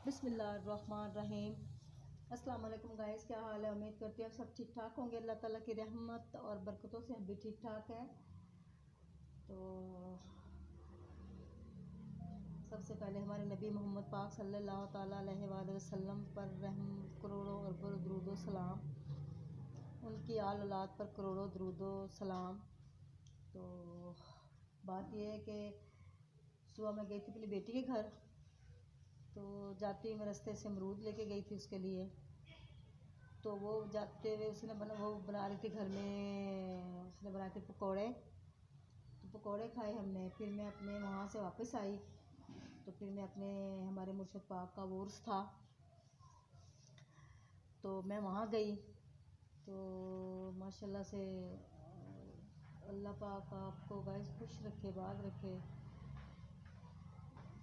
بسم اللہ الرحمن الرحیم۔ السلام علیکم گائز، کیا حال ہے؟ امید کرتی ہوں سب ٹھیک ٹھاک ہوں گے۔ اللہ تعالیٰ کی رحمت اور برکتوں سے ہم بھی ٹھیک ٹھاک ہیں۔ تو سب سے پہلے ہمارے نبی محمد پاک صلی اللہ تعالیٰ علیہ وآلہ وسلم پر کروڑوں اربوں درود و سلام، ان کی آل اولاد پر کروڑوں درود و سلام۔ تو بات یہ ہے کہ صبح میں گئی تھی اپنی بیٹی کے گھر، تو جاتی میں رستے سے امرود لے کے گئی تھی اس کے لیے۔ تو وہ جاتے ہوئے وہ بنا رہی تھی گھر میں، اس نے بنائے تھے پکوڑے، تو پکوڑے کھائے ہم نے۔ پھر میں اپنے وہاں سے واپس آئی، تو پھر میں اپنے ہمارے مرشد پاک کا عرس تھا، تو میں وہاں گئی۔ تو ماشاءاللہ سے اللہ پاک آپ کو گائز خوش رکھے، باغ رکھے۔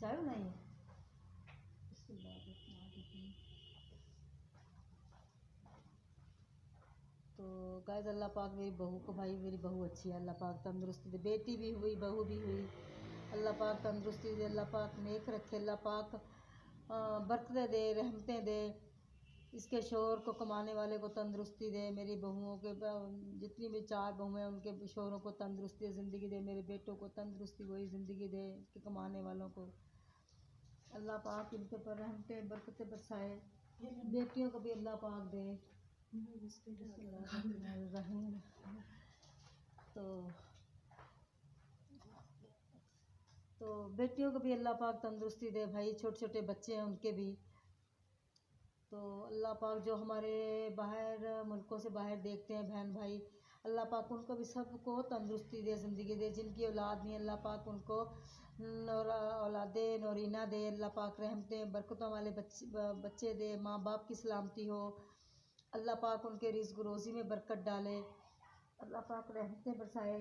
چائے بنائی ہے؟ تو گائز اللہ پاک میری بہو کو، بھائی میری بہو اچھی ہے، اللہ پاک تندرستی دے، بیٹی بھی ہوئی بہو بھی ہوئی، اللہ پاک تندرستی دے، اللہ پاک نیک رکھے، اللہ پاک برکتیں دے، رحمتیں دے، اس کے شوہر کو، کمانے والے کو تندرستی دے، میری بہوؤں کے جتنی بھی 4 بہویں ہیں ان کے شوہروں کو تندرستی زندگی دے، میرے بیٹوں کو تندرستی وہی زندگی دے، اس کے کمانے والوں کو اللہ پاک ان کے پر رحمتیں برکتیں برسائے، بیٹیوں کو بھی اللہ پاک دے۔ تو بیٹیوں کو بھی اللہ پاک تندرستی دے، بھائی چھوٹے چھوٹے بچے ہیں ان کے بھی۔ تو اللہ پاک جو ہمارے باہر ملکوں سے باہر دیکھتے ہیں بہن بھائی، اللہ پاک ان کو بھی سب کو تندرستی دے، زندگی دے، جن کی اولاد نہیں اللہ پاک ان کو اولاد نورینہ دے، اللہ پاک رحمتیں برکتوں والے بچے دے، ماں باپ کی سلامتی ہو، اللہ پاک ان کے رزق روزی میں برکت ڈالے، اللہ پاک رحمتیں برسائے۔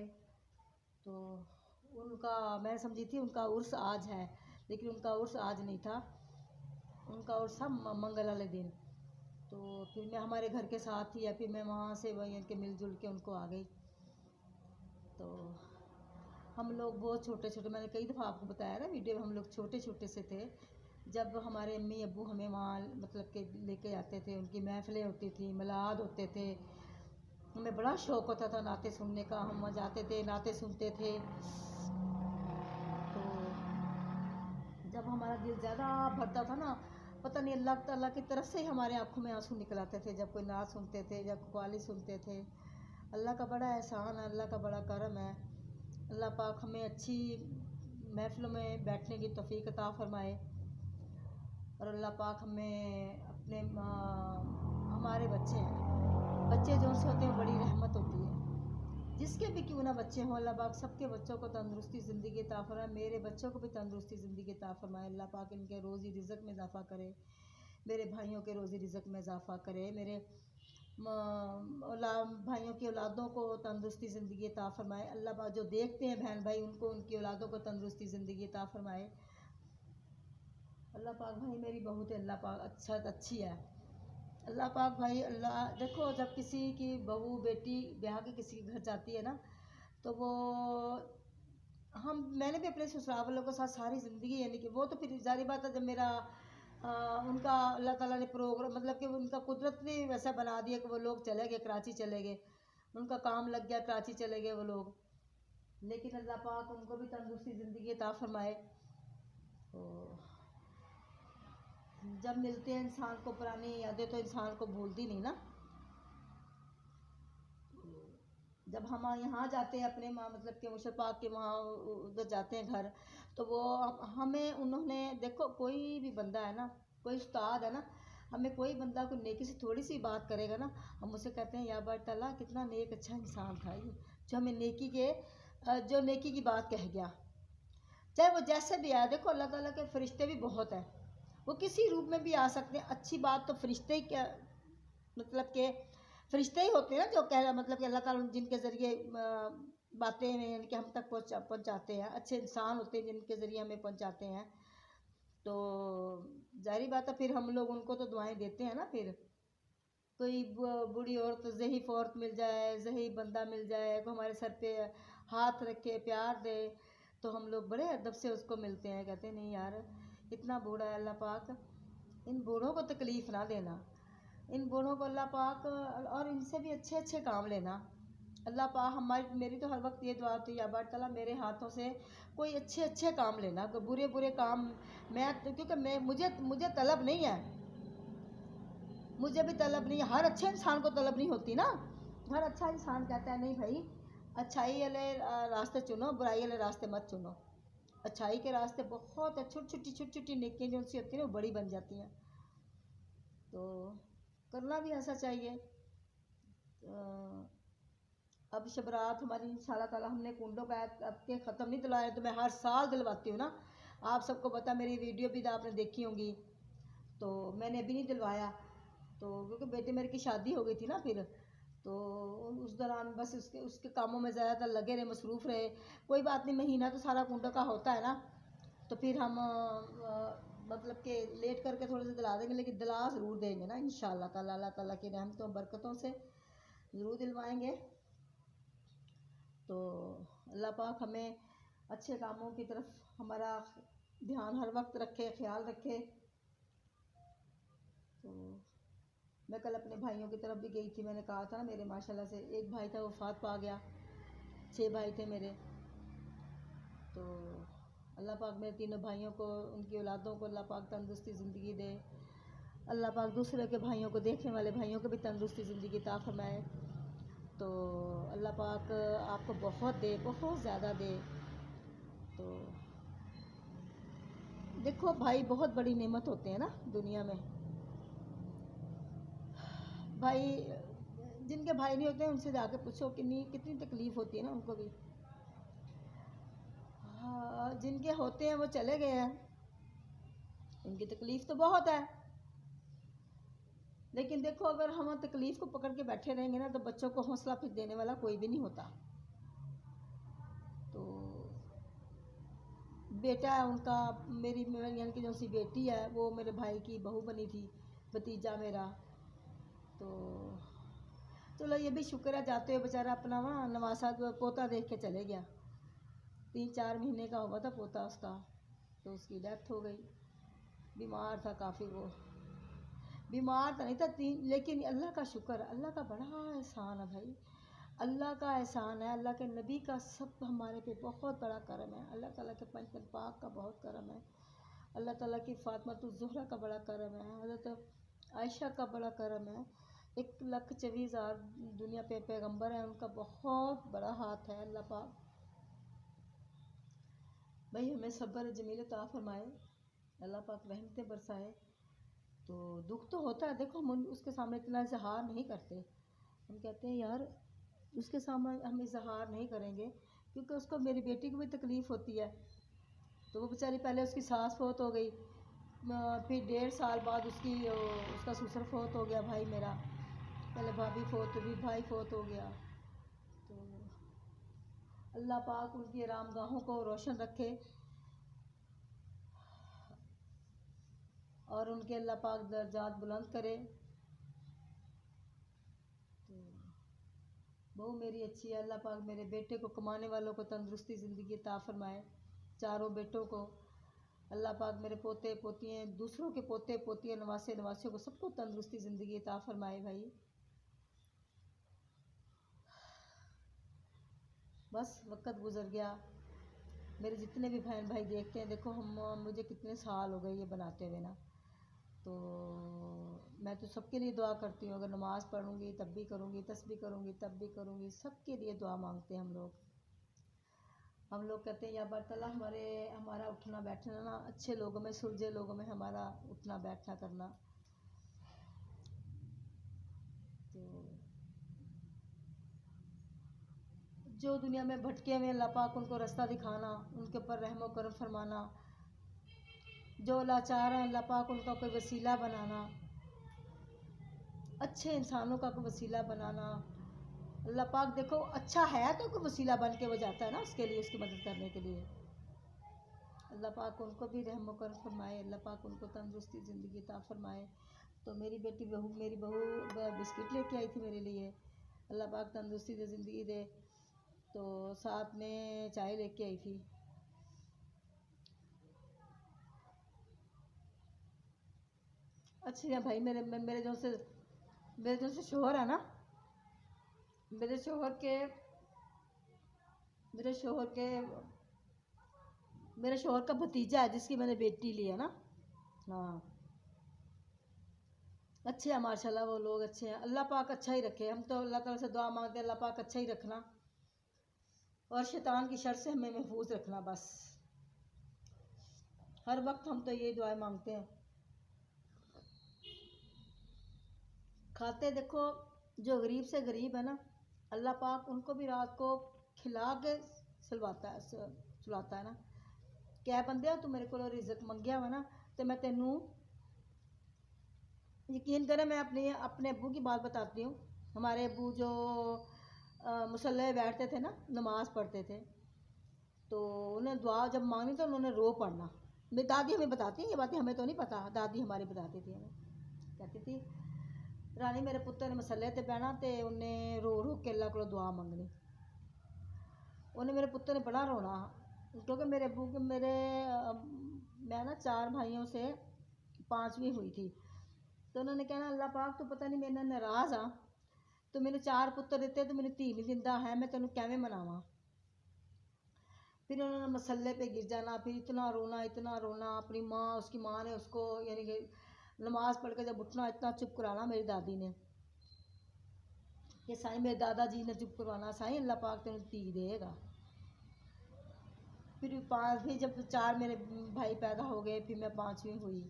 تو ان کا میں سمجھی تھی ان کا عرس آج ہے، لیکن ان کا عرس آج نہیں تھا، ان کا عرس تھا منگل والے دن۔ تو پھر میں ہمارے گھر کے ساتھ ہی ہے، پھر میں وہاں سے وہیں کے مل جل کے ان کو آ گئی۔ تو ہم لوگ بہت چھوٹے چھوٹے، میں نے کئی دفعہ آپ کو بتایا نا ویڈیو میں، ہم لوگ چھوٹے چھوٹے سے تھے جب ہمارے امی ابو ہمیں وہاں مطلب کہ لے کے جاتے تھے، ان کی محفلیں ہوتی تھیں، میلاد ہوتے تھے، ہمیں بڑا شوق ہوتا تھا نعتیں سننے کا، ہم وہاں جاتے تھے، نعتیں سنتے تھے۔ تو جب ہمارا دل زیادہ بھرتا تھا نا، پتہ نہیں اللہ تعالیٰ کی طرف سے ہی ہمارے آنکھوں میں آنسو نکل آتے تھے جب کوئی نعت سنتے تھے، جب قوالی سنتے تھے۔ اللہ کا بڑا احسان ہے، اللہ کا بڑا کرم ہے، اللہ پاک ہمیں اچھی محفلوں میں بیٹھنے کی توفیق عطا فرمائے، اور اللہ پاک ہمیں اپنے ہمارے بچے ہیں، بچے جو سے ہوتے ہیں بڑی رحمت ہوتی ہے، جس کے بھی کیوں نہ بچے ہوں، اللہ پاک سب کے بچوں کو تندرستی زندگی عطا فرمائے، میرے بچوں کو بھی تندرستی زندگی عطا فرمائے، اللہ پاک ان کے روزی رزق میں اضافہ کرے، میرے بھائیوں کے روزی رزق میں اضافہ کرے، میرے بھائیوں کی اولادوں کو تندرستی زندگی عطا فرمائے، اللہ پاک جو دیکھتے ہیں بہن بھائی ان کو، ان کی اولادوں کو تندرستی زندگی عطا فرمائے۔ اللہ پاک بھائی میری بہو تو اللہ پاک اچھی ہے، اللہ پاک بھائی، اللہ دیکھو جب کسی کی بہو بیٹی بیاہ کے کسی کے گھر جاتی ہے نا، تو وہ میں نے بھی اپنے سسرال والوں کے ساتھ ساری زندگی، یعنی کہ وہ تو پھر ظاہر بات ہے جب میرا ان کا اللہ تعالیٰ نے پروگرام، مطلب کہ ان کا قدرت نے ویسا بنا دیا کہ وہ لوگ چلے گئے، کراچی چلے گئے، ان کا کام لگ گیا، کراچی چلے گئے وہ لوگ، لیکن اللہ پاک ان کو بھی تندرستی زندگی عطا فرمائے۔ جب ملتے ہیں انسان کو پرانی یادیں تو انسان کو بھولتی نہیں نا، جب ہم یہاں جاتے ہیں اپنے مطلب کہ مرشد پاک کے وہاں ادھر جاتے ہیں گھر، تو وہ ہمیں انہوں نے دیکھو کوئی بھی بندہ ہے نا، کوئی استاد ہے نا، ہمیں کوئی بندہ کوئی نیکی سے تھوڑی سی بات کرے گا نا، ہم اسے کہتے ہیں یا بار تعالیٰ کتنا نیک اچھا انسان تھا یہ، جو ہمیں جو نیکی کی بات کہہ گیا، چاہے وہ جیسے بھی آیا۔ دیکھو اللہ تعالیٰ کے فرشتے بھی بہت ہیں، وہ کسی روپ میں بھی آ سکتے ہیں، اچھی بات تو فرشتے ہی کیا مطلب کہ فرشتے ہی ہوتے ہیں نا، جو کہہ رہا مطلب کہ اللہ تعالیٰ جن کے ذریعے باتیں یعنی کہ ہم تک پہنچاتے ہیں، اچھے انسان ہوتے ہیں جن کے ذریعے ہمیں پہنچاتے ہیں، تو ظاہری بات ہے پھر ہم لوگ ان کو تو دعائیں دیتے ہیں نا۔ پھر کوئی بوڑھی عورت ضعیف عورت مل جائے، ضعیف بندہ مل جائے، وہ ہمارے سر پہ ہاتھ رکھے پیار دے، تو ہم لوگ بڑے ادب سے اس کو ملتے ہیں، کہتے ہیں نہیں یار اتنا بوڑھا ہے اللہ پاک इन बूढ़ों को तकलीफ़ ना देना, इन बूढ़ों को अल्लाह पाक, और इनसे भी अच्छे अच्छे काम लेना। अल्लाह पाक हमारी, मेरी तो हर वक्त ये दुआ होती है, या अल्लाह ताला मेरे हाथों से कोई अच्छे अच्छे काम लेना, कोई बुरे बुरे काम मैं, क्योंकि मैं मुझे मुझे तलब नहीं है, मुझे भी तलब नहीं है। हर अच्छे इंसान को तलब नहीं होती ना। हर अच्छा इंसान कहता है नहीं भाई, अच्छाई वाले रास्ते चुनो, बुराई वाले रास्ते मत चुनो। अच्छाई के रास्ते बहुत है, छोटी छोटी नेकियां जो सी होती हैं वो बड़ी बन जाती हैं, तो करना भी ऐसा चाहिए। अब शबरात हमारी इंशाल्लाह ताला, हमने कुंडों का अब के ख़त्म नहीं दिलवाया, तो मैं हर साल दिलवाती हूँ ना। आप सबको पता, मेरी वीडियो भी आपने देखी होंगी, तो मैंने अभी नहीं दिलवाया, तो क्योंकि बेटे मेरे की शादी हो गई थी ना, फिर तो उस दौरान बस उसके उसके कामों में ज़्यादातर लगे रहे, मसरूफ़ रहे। कोई बात नहीं, महीना तो सारा कुंडों का होता है ना, तो फिर हम मतलब कि लेट करके थोड़े से दिला देंगे, लेकिन दिला ज़रूर देंगे ना इंशाल्लाह ताला। अल्लाह ताला की रहमतों बरकतों से ज़रूर दिलवाएंगे। तो अल्लाह पाक हमें अच्छे कामों की तरफ हमारा ध्यान हर वक्त रखे, ख्याल रखे। तो मैं कल अपने भाइयों की तरफ भी गई थी, मैंने कहा था मेरे माशाल्लाह से एक भाई था वफ़ात पा गया, 6 भाई थे मेरे। तो अल्लाह पाक मेरे तीनों भाइयों को, उनकी औलादों को अल्लाह पाक तंदुरुस्ती ज़िंदगी दे। अल्लाह पाक दूसरे के भाइयों को, देखने वाले भाइयों को भी तंदुरुस्ती ज़िंदगी अता फरमाए। तो अल्लाह पाक आपको बहुत दे, बहुत ज़्यादा दे। तो देखो भाई बहुत बड़ी नेमत होते हैं ना दुनिया में। भाई, जिनके भाई नहीं होते हैं उनसे जाके पूछो कितनी कितनी तकलीफ़ होती है ना उनको भी। हाँ, जिनके होते हैं वो चले गए हैं, उनकी तकलीफ़ तो बहुत है। लेकिन देखो, अगर हम तकलीफ़ को पकड़ के बैठे रहेंगे ना, तो बच्चों को हौसला फिर देने वाला कोई भी नहीं होता। तो बेटा है उनका, मेरी यानी कि जो सी बेटी है वो मेरे भाई की बहू बनी थी, भतीजा मेरा। तो चलो ये भी शुक्र है, जाते हुए बेचारा अपना वहाँ नवासा पोता देख के चले गया। 3-4 महीने का हुआ था पोता उसका, तो उसकी डेथ हो गई। बीमार था काफ़ी वो, बीमार तो नहीं था लेकिन अल्लाह का शुक्र, अल्लाह का बड़ा एहसान है भाई, अल्लाह का एहसान है, अल्लाह के नबी का सब हमारे पे बहुत बड़ा करम है, अल्लाह ताला के पंचतन पाक का बहुत करम है, अल्लाह ताला की फातिमातुज़ ज़हरा का बड़ा करम है, हज़रत आयशा का बड़ा करम है। 1,24,000 दुनिया पे पैगंबर हैं, उनका बहुत बड़ा हाथ है। अल्लाह पाक भाई हमें सब्र जमील अता फरमाए, अल्लाह पाक रहमतें बरसाए। तो दुख तो होता है, देखो हम उसके सामने इतना इजहार नहीं करते, हम कहते हैं यार उसके सामने हम इजहार नहीं करेंगे, क्योंकि उसको, मेरी बेटी को भी तकलीफ़ होती है। तो वो बेचारी, पहले उसकी सास फौत हो गई, फिर 1.5 साल बाद उसका ससुर फौत हो गया, भाई मेरा, पहले भाभी फौत हुई, भाई फौत हो गया। तो अल्लाह पाक उनकी आरामगाहों को रोशन रखे, और उनके अल्लाह पाक दर्जात बुलंद करे। तो बहू मेरी अच्छी है, अल्लाह पाक मेरे बेटे को, कमाने वालों को तंदुरुस्ती ज़िंदगी अता फरमाए, चारों बेटों को। अल्लाह पाक मेरे पोते पोतियाँ, दूसरों के पोते पोतियाँ, नवासे नवासियों को सबको तंदुरुस्ती ज़िंदगी अता फरमाए भाई। बस वक्त गुज़र गया, मेरे जितने भी बहन भाई देखते हैं, देखो मुझे कितने साल हो गए ये बनाते हुए ना। तो मैं तो सबके लिए दुआ करती हूँ, अगर नमाज़ पढ़ूँगी तब भी करूँगी, तस्बीह करूँगी तब भी करूँगी, सबके लिए दुआ मांगते हैं हम लोग। हम लोग कहते हैं या अल्लाह ताला हमारा उठना बैठना ना अच्छे लोगों में, सुलझे लोगों में हमारा उठना बैठना करना। तो जो दुनिया में भटके हुए अल्लाह पाक उनको रास्ता दिखाना, उनके ऊपर रहम व करम फरमाना। जो लाचार हैं अल्लाह पाक उनका कोई वसीला बनाना, अच्छे इंसानों का कोई वसीला बनाना। अल्लाह पाक देखो अच्छा है तो कोई वसीला बन के वो जाता है ना उसके लिए, उसकी मदद करने के लिए। अल्लाह पाक उनको भी रहम व करम फरमाए, अल्लाह पाक उनको तंदुरुस्ती ज़िंदगी अता फरमाए। तो मेरी बहू बिस्किट लेके आई थी मेरे लिए, अल्लाह पाक तंदुरुस्ती दे, ज़िंदगी दे। तो साथ में चाय लेके आई थी। अच्छी है भाई। मेरे जो से शोहर है ना, मेरे शोहर के मेरे शोहर के मेरे शोहर का भतीजा है जिसकी मैंने बेटी ली है ना। हाँ, अच्छे हैं माशाल्लाह, वो लोग अच्छे हैं। अल्लाह पाक अच्छा ही रखे। हम तो अल्लाह ताला से दुआ मांगते हैं, अल्लाह पाक अच्छा ही रखना और शैतान की शर से हमें महफूज रखना। बस हर वक्त हम तो ये दुआएं मांगते हैं। खाते देखो, जो गरीब से गरीब है ना, अल्लाह पाक उनको भी रात को खिला के सुलाता है ना। क्या बंदे तू मेरे को रिज़्क मंगया हुआ ना, तो मैं तेनू, यकीन करें मैं अपने अब्बू की बात बताती हूँ। हमारे अब्बू जो मुसल्ले बैठते थे ना, नमाज़ पढ़ते थे, तो उन्हें दुआ जब मांगनी तो उन्होंने रो पढ़ना। मेरी दादी हमें बताती हैं ये बातें, हमें तो नहीं पता, दादी हमारी बताती थी हमें। कहती थी रानी मेरे पुत्र ने मसले ते बहना तो उन्हें रो रो के अल्लाह को दुआ मंगनी। उन्हें मेरे पुत्र ने बड़ा रोना, क्योंकि मेरे अब्बू के मैं ना 4 भाइयों से 5वीं हुई थी। तो उन्होंने कहना अल्लाह पाक तो पता नहीं मेरे नाल नाराज़ आ, तो मैंने 4 पुत्र दिते तो मैंने धी नहीं दिंदा है, मैं तेनों कैवें मनावां। फिर उन्होंने मसल्ले पे गिर जाना, फिर इतना रोना। अपनी माँ, उसकी माँ ने उसको यानी कि नमाज़ पढ़ के जब उठना इतना चुप कराना मेरी दादी ने, कि साईं मेरे दादाजी ने चुप करवाना, साईं अल्लाह पाक तेनों धी देगा। फिर जब 4 मेरे भाई पैदा हो गए, फिर मैं 5वीं हुई।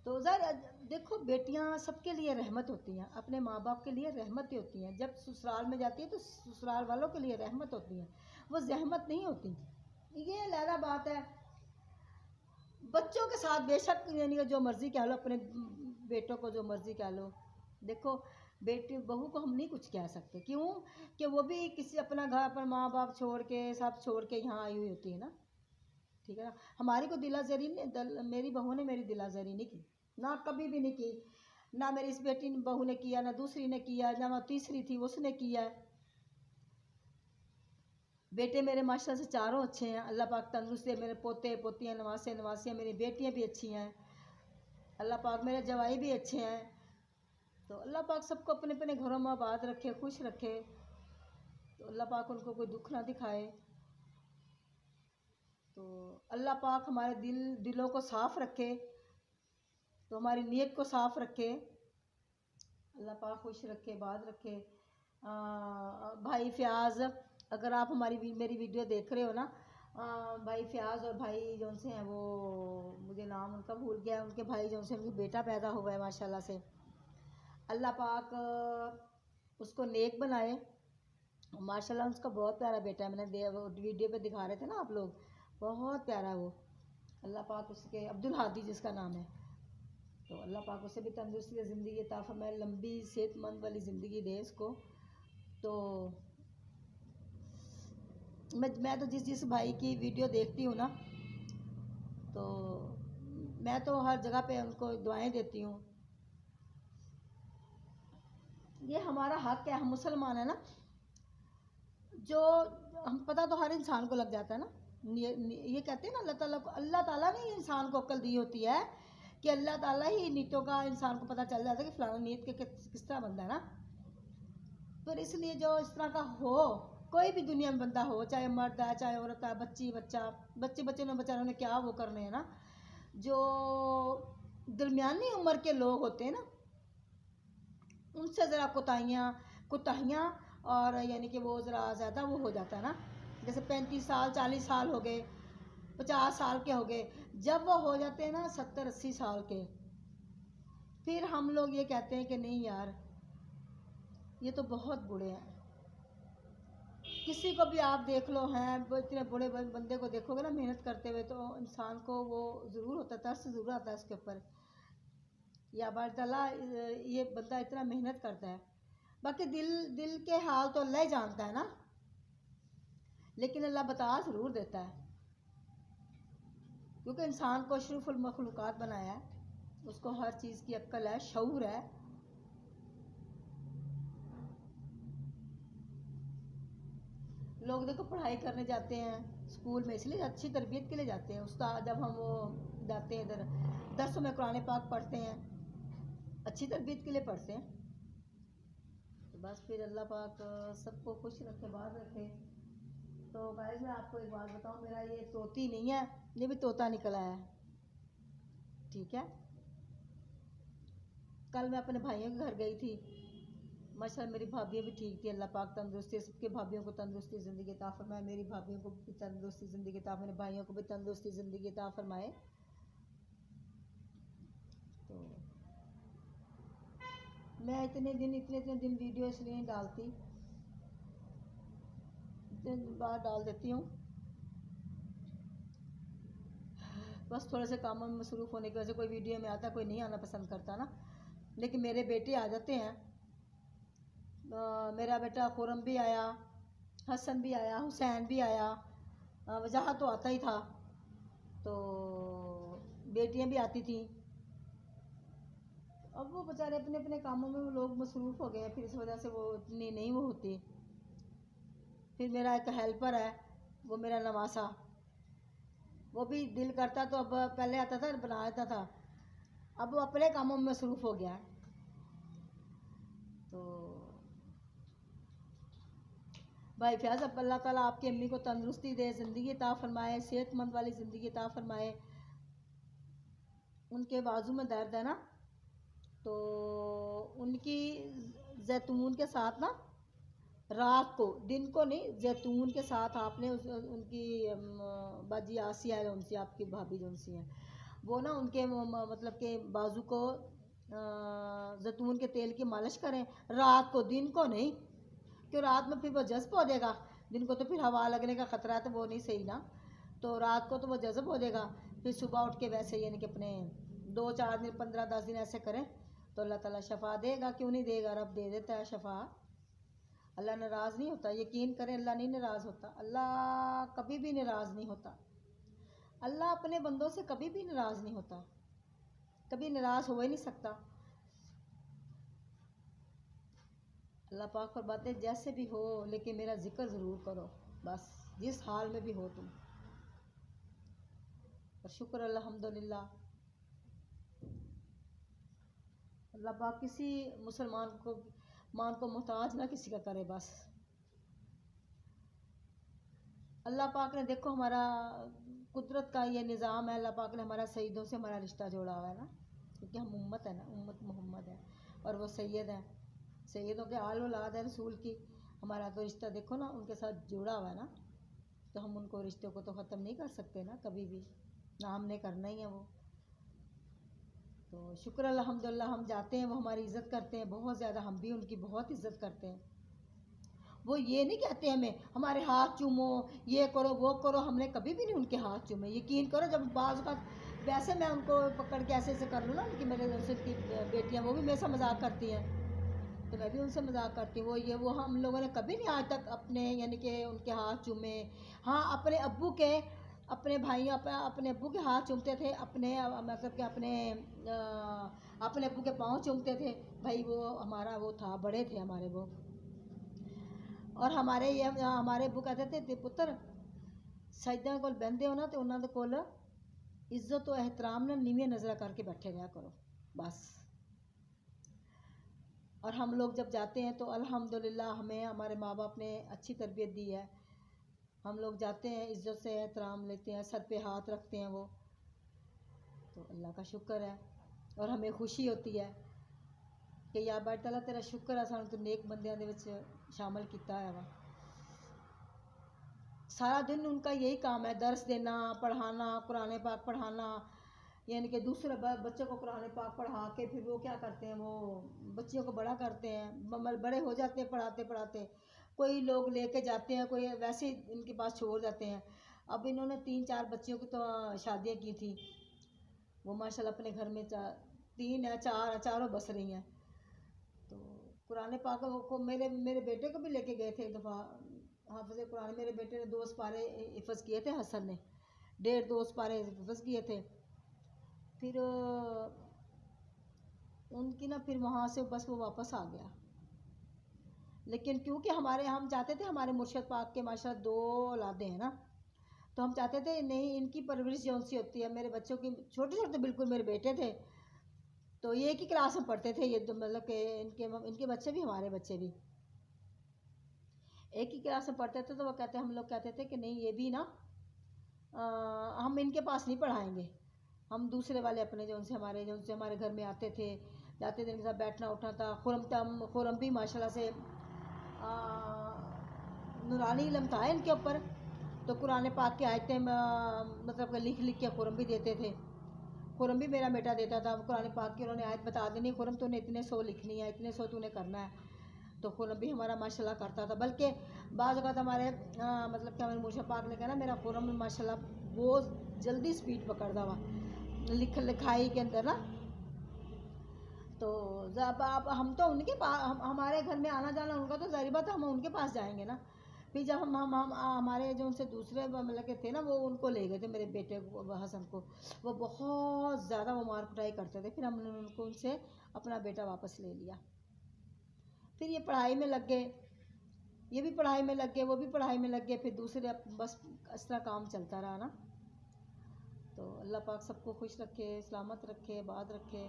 तो ज़रा देखो, बेटियां सबके लिए रहमत होती हैं, अपने माँ बाप के लिए रहमत ही होती हैं। जब ससुराल में जाती है तो ससुराल वालों के लिए रहमत होती हैं, वो जहमत नहीं होती। ये अलग बात है। बच्चों के साथ बेशक यानी कि जो मर्ज़ी कह लो, अपने बेटों को जो मर्ज़ी कह लो। देखो, बेटी बहू को हम नहीं कुछ कह सकते, क्यों कि वो भी किसी अपना घर, अपना माँ बाप छोड़ के, सब छोड़ के यहाँ आई हुई होती है ना। ठीक है ना। हमारी को दिलाजरी नहीं, मेरी बहू ने मेरी दिलाजरी नहीं की, ना कभी भी नहीं की। ना मेरी इस बेटी बहू ने किया, ना दूसरी ने किया, ना वो तीसरी थी उसने किया है। बेटे मेरे माशाल्लाह से चारों अच्छे हैं, अल्लाह पाक तंदुरुस्ती है। मेरे पोते पोतियाँ नवासियाँ, मेरी बेटियाँ भी अच्छी हैं, अल्लाह पाक मेरे जवाई भी अच्छे हैं। तो अल्लाह पाक सबको अपने अपने घरों में आबाद रखे, खुश रखे। तो अल्लाह पाक उनको कोई दुख ना दिखाए। तो अल्लाह पाक हमारे दिलों को साफ़ रखे, तो हमारी नीयत को साफ़ रखे, अल्लाह पाक खुश रखे, बात रखे। भाई फ़याज़, अगर आप मेरी वीडियो देख रहे हो ना, भाई फ़याज़ और भाई जौन से हैं, वो मुझे नाम उनका भूल गया, उनके भाई जौन से उनकी बेटा पैदा हुआ है माशाल्लाह से। अल्लाह पाक उसको नेक बनाए। माशाल्लाह उसका बहुत प्यारा बेटा है, वीडियो पे दिखा रहे थे ना आप लोग, बहुत प्यारा वो। अल्लाह पाक उसके अब्दुल हादी जिसका नाम है, तो अल्लाह पाक उसे भी तंदुरुस्ती ज़िंदगी अता फरमाए, लंबी सेहतमंद वाली ज़िंदगी दे उसको। तो मैं तो जिस भाई की वीडियो देखती हूँ ना, तो मैं तो हर जगह पे उनको दुआएं देती हूँ। ये हमारा हक है, हम मुसलमान हैं ना। जो हम पता तो हर इंसान को लग जाता है ना। ये कहते हैं ना, अल्लाह ताला ने इंसान को अक्ल दी होती है, कि अल्लाह ताला ही नीयतों का इंसान को पता चल जाता है कि फलाना नीयत के किस तरह बंदा है ना। तो इसलिए जो इस तरह का हो, कोई भी दुनिया में बंदा हो, चाहे मर्द है चाहे औरत है, बच्चे ने बेचारों ने क्या वो करने हैं ना। जो दरमियानी उम्र के लोग होते हैं ना, उनसे ज़रा कुताहियाँ और यानी कि वो ज़रा ज़्यादा वो हो जाता है ना। जैसे 35 साल 40 साल हो गए, 50 साल के हो गए, जब वो हो जाते हैं ना 70-80 साल के, फिर हम लोग ये कहते हैं कि नहीं यार, ये तो बहुत बुरे हैं। किसी को भी आप देख लो, हैं इतने बड़े बंदे को देखोगे ना मेहनत करते हुए, तो इंसान को वो ज़रूर होता है, तरस ज़रूर आता है उसके ऊपर, या बारताला ये बंदा इतना मेहनत करता है। बाकी दिल के हाल तो अल्लाह ही जानता है ना, लेकिन अल्लाह बता ज़रूर देता है, क्योंकि इंसान को अशरफुल मखलूक़ात बनाया है, उसको हर चीज़ की अक्ल है, शऊर है। लोग देखो पढ़ाई करने जाते हैं स्कूल में, इसलिए अच्छी तरबियत के लिए जाते हैं। उस्ताद जब हम वो जाते हैं इधर दरसों में कुरान पाक पढ़ते हैं, अच्छी तरबियत के लिए पढ़ते हैं। तो बस फिर अल्लाह पाक सबको खुश रखे, बात रखे। तो गाइस मैं आपको एक बात बताऊं, मेरा ये तोती नहीं है, ये भी तोता निकला है, ठीक है। कल मैं अपने भाइयों के घर गई थी, माशाल्लाह मेरी भाभियाँ भी ठीक थी, अल्लाह पाक तंदुरुस्ती, सबके भाभियों को तंदुरुस्ती ज़िंदगी अता फरमाए, मेरी भाभियों को भी तंदुरुस्ती ज़िंदगी अता, मेरे भाइयों को भी तंदुरुस्ती ज़िंदगी अता फरमाए। तो मैं इतने दिन वीडियो इसलिए नहीं डालती, इतने बार डाल देती हूँ, बस थोड़े से कामों में मसरूफ़ होने की वजह से कोई वीडियो में आता, कोई नहीं आना पसंद करता ना। लेकिन मेरे बेटे आ जाते हैं, मेरा बेटा खुरम भी आया, हसन भी आया, हुसैन भी आया, वजह तो आता ही था, तो बेटियां भी आती थी। अब वो बेचारे अपने अपने कामों में वो लोग मसरूफ़ हो गए हैं, फिर इस वजह से वो इतनी नहीं वो होती। फिर मेरा एक हेल्पर है, वो मेरा नवासा, वो भी दिल करता तो अब पहले आता था बना देता था, अब वो अपने कामों में मसरूफ़ हो गया है। तो भाई फयाज, अब अल्लाह ताला आपकी अम्मी को तंदुरुस्ती दे, ज़िंदगी अता फरमाए, सेहतमंद वाली ज़िंदगी अता फरमाए। उनके बाजू में दर्द है ना, तो उनकी जैतून के साथ ना रात को, दिन को नहीं, जैतून के साथ आपने उनकी बाजी आसिया है उनसे, आपकी भाभी जो उनसी हैं, वो ना उनके मतलब के बाजू को जैतून के तेल की मालिश करें रात को, दिन को नहीं, क्यों रात में फिर वो जज्ब हो जाएगा, दिन को तो फिर हवा लगने का ख़तरा है, तो वो नहीं सही ना। तो रात को तो वो जज्ब हो जाएगा, फिर सुबह उठ के वैसे यानी कि अपने 2-4 दिन 15-10 दिन ऐसे करें तो अल्लाह ताला शफा देगा, क्यों नहीं देगा, रब दे देता है शफा। अल्लाह नाराज़ नहीं होता, यकीन करें अल्लाह नहीं नाराज़ होता, अल्लाह कभी भी नाराज़ नहीं होता, अल्लाह अपने बंदों से कभी भी नाराज़ नहीं होता, कभी नाराज़ हो ही नहीं सकता। अल्लाह पाक फरमाते जैसे भी हो लेकिन मेरा जिक्र ज़रूर करो, बस जिस हाल में भी हो तुम। और शुक्र अल्हम्दुलिल्लाह, अल्लाह पाक किसी मुसलमान को मान को मोहताज ना किसी का करे। बस अल्लाह पाक ने देखो हमारा कुदरत का ये निज़ाम है, अल्लाह पाक ने हमारा सईदों से हमारा रिश्ता जोड़ा हुआ है ना, क्योंकि हम उम्मत है ना, उम्मत मोहम्मद है और वो सैयद हैं, सैयदों के आल औलाद है रसूल की। हमारा तो रिश्ता देखो ना उनके साथ जुड़ा हुआ है ना, तो हम उनको रिश्ते को तो ख़त्म नहीं कर सकते ना कभी भी, ना हमने करना ही है वो। तो शुक्र अल्हम्दुलिल्लाह, हम जाते हैं वो हमारी इज़्ज़त करते हैं बहुत ज़्यादा, हम भी उनकी बहुत इज़्ज़त करते हैं। वो ये नहीं कहते हमें हमारे हाथ चूमो, ये करो वो करो, हमने कभी भी नहीं उनके हाथ चूमे। यकीन करो, जब बाज़ का वैसे मैं उनको पकड़ के ऐसे ऐसे कर लूँ ना, उनकी मेरे की बेटियाँ वो भी मेरे से मजाक करती हैं, तो मैं भी उनसे मजाक करती हूँ। वो ये वो हम लोगों ने कभी नहीं आज तक अपने यानी कि उनके हाथ चूमे। हाँ, अपने अब्बू के, अपने भाई अपने अब्बू के हाथ चूमते थे, अपने मतलब कि अपने अब्बू के पाँव चूमते थे। भाई वो हमारा वो था, बड़े थे हमारे वो। और हमारे ये हमारे अब्बू कहते थे पुत्र सजदा कोल बहते हो ना, तो उन्होंने कोल इज्जत और एहतराम ना नीवें नज़र करके बैठे रहा करो बस। और हम लोग जब जाते हैं तो अल्हम्दुलिल्लाह हमें हमारे माँ बाप ने अच्छी तरबियत दी है, हम लोग जाते हैं इज़्ज़त से एहतराम लेते हैं, सर पे हाथ रखते हैं वो, तो अल्लाह का शुक्र है। और हमें खुशी होती है कि या बार ताला तेरा शुक्र है सानू तू नेक बंदियां दे विच शामिल किया है वा। सारा दिन उनका यही काम है, दर्स देना, पढ़ाना, कुरान पाक पढ़ाना, यानी कि दूसरे बच्चों को कुरान पाक पढ़ा के फिर वो क्या करते हैं, वो बच्चियों को बड़ा करते हैं, बड़े हो जाते हैं पढ़ाते पढ़ाते। कोई लोग लेके जाते हैं, कोई वैसे ही इनके पास छोड़ जाते हैं। अब इन्होंने 3-4 बच्चियों की तो शादियाँ की थी, वो माशाल्लाह अपने घर में 3 है, 4 है, चारों बस रही हैं। तो कुरान पाक को मेरे मेरे बेटे को भी लेके गए थे एक दफ़ा हाफ़िज़ कुरान, मेरे बेटे ने 2 पारे हिफ़्ज़ किए थे, हसन ने 1.5-2 पारे हिफ़्ज़ किए थे। फिर उनकी ना फिर वहाँ से बस वो वापस आ गया। लेकिन क्योंकि हम चाहते थे हमारे मुर्शद पाक के माशाल्लाह 2 औलादें हैं ना, تو ہم چاہتے تھے نہیں ان کی پرورش جو سی ہوتی ہے، میرے بچوں کی چھوٹے چھوٹے بالکل میرے بیٹے تھے، تو یہ ایک ہی کلاس میں پڑھتے تھے، یہ مطلب کہ ان کے بچے بھی ہمارے بچے بھی ایک ہی کلاس میں پڑھتے تھے، تو وہ کہتے ہم لوگ کہتے تھے کہ نہیں یہ بھی نا ہم ان کے پاس نہیں پڑھائیں گے، ہم دوسرے والے اپنے جو ان سے ہمارے گھر میں آتے تھے جاتے تھے، ان کے ساتھ بیٹھنا اٹھنا تھا. خرم بھی ماشاء اللہ سے نورانی علم تھا ان کے اوپر، تو قرآن پاک کی آیتیں مطلب کہ لکھ کے خرم بھی دیتے تھے. خرم بھی میرا بیٹا دیتا تھا، قرآن پاک کی انہوں نے آیت بتا دینی، خرم تو نے اتنے 100 لکھنی ہے، اتنے 100 تو نے کرنا ہے، تو خرم بھی ہمارا ماشاء اللہ کرتا تھا. بلکہ بعض اوقات ہمارے مطلب کہ ہمارے مرشد پاک نے کہا نا میرا خرم ماشاء اللہ بہت جلدی سپیڈ پکڑتا ہوا لکھائی کے اندر نا. تو جب ہم تو ان کے پاس، ہمارے گھر میں آنا جانا ان کا تو ظاہر بات ہے ہم ان کے پاس جائیں گے نا. پھر جب ہم ہمارے جو ان سے دوسرے مطلب کہ تھے نا وہ ان کو لے گئے تھے میرے بیٹے کو حسن کو، وہ بہت زیادہ وہ مار کٹائی کرتے تھے، پھر ہم نے ان سے اپنا بیٹا واپس لے لیا. پھر یہ پڑھائی میں لگ گئے، یہ بھی پڑھائی میں لگ گئے، وہ بھی پڑھائی میں لگ گئے، پھر دوسرے بس اس طرح کام چلتا رہا نا. تو اللہ پاک سب کو خوش رکھے، سلامت رکھے، آباد رکھے.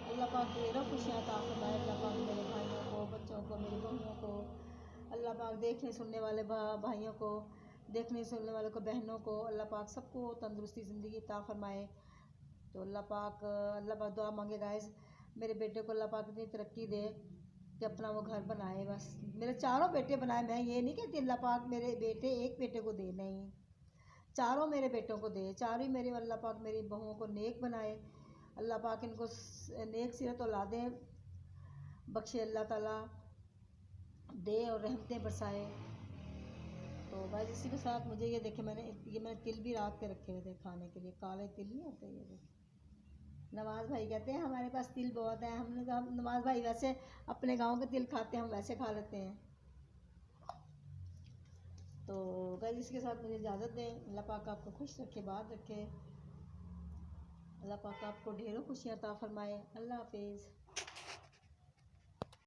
اللہ پاک ڈھیروں خوشیاں عطا فرمائے. اللہ پاک میرے بھائیوں کو، بچوں کو، میری بہنوں کو، اللہ پاک دیکھنے سننے والے بھائیوں کو، دیکھنے سننے والے کو، بہنوں کو، اللہ پاک سب کو تندرستی زندگی عطا فرمائے. تو اللہ پاک دعا مانگے گائز میرے بیٹے کو اللہ پاک اتنی ترقی دے کہ اپنا وہ گھر بنائے. بس میرے چاروں بیٹے بنائے، میں یہ نہیں کہتی اللہ پاک میرے بیٹے ایک بیٹے کو دے، نہیں، چاروں میرے بیٹوں کو دے، چاروں میرے اللہ پاک میری بہوؤں کو نیک بنائے. اللہ پاک ان کو نیک سیرت اولادیں بخشے، اللہ تعالیٰ دے اور رحمتیں برسائے. تو بھائی اسی کے ساتھ مجھے یہ دیکھیں میں نے تل بھی رات کے رکھے ہوئے تھے کھانے کے لیے، کالے تل نہیں ہوتے یہ دیکھیں. نواز بھائی کہتے ہیں ہمارے پاس تل بہت ہے، ہم نے کہا نواز بھائی ویسے اپنے گاؤں کے تل کھاتے ہیں، ہم ویسے کھا لیتے ہیں. تو بھائی اس کے ساتھ مجھے اجازت دیں. اللہ پاک آپ کو خوش رکھے، بات رکھے. اللہ پاک آپ کو ڈھیروں خوشیاں عطا فرمائے. اللہ حافظ.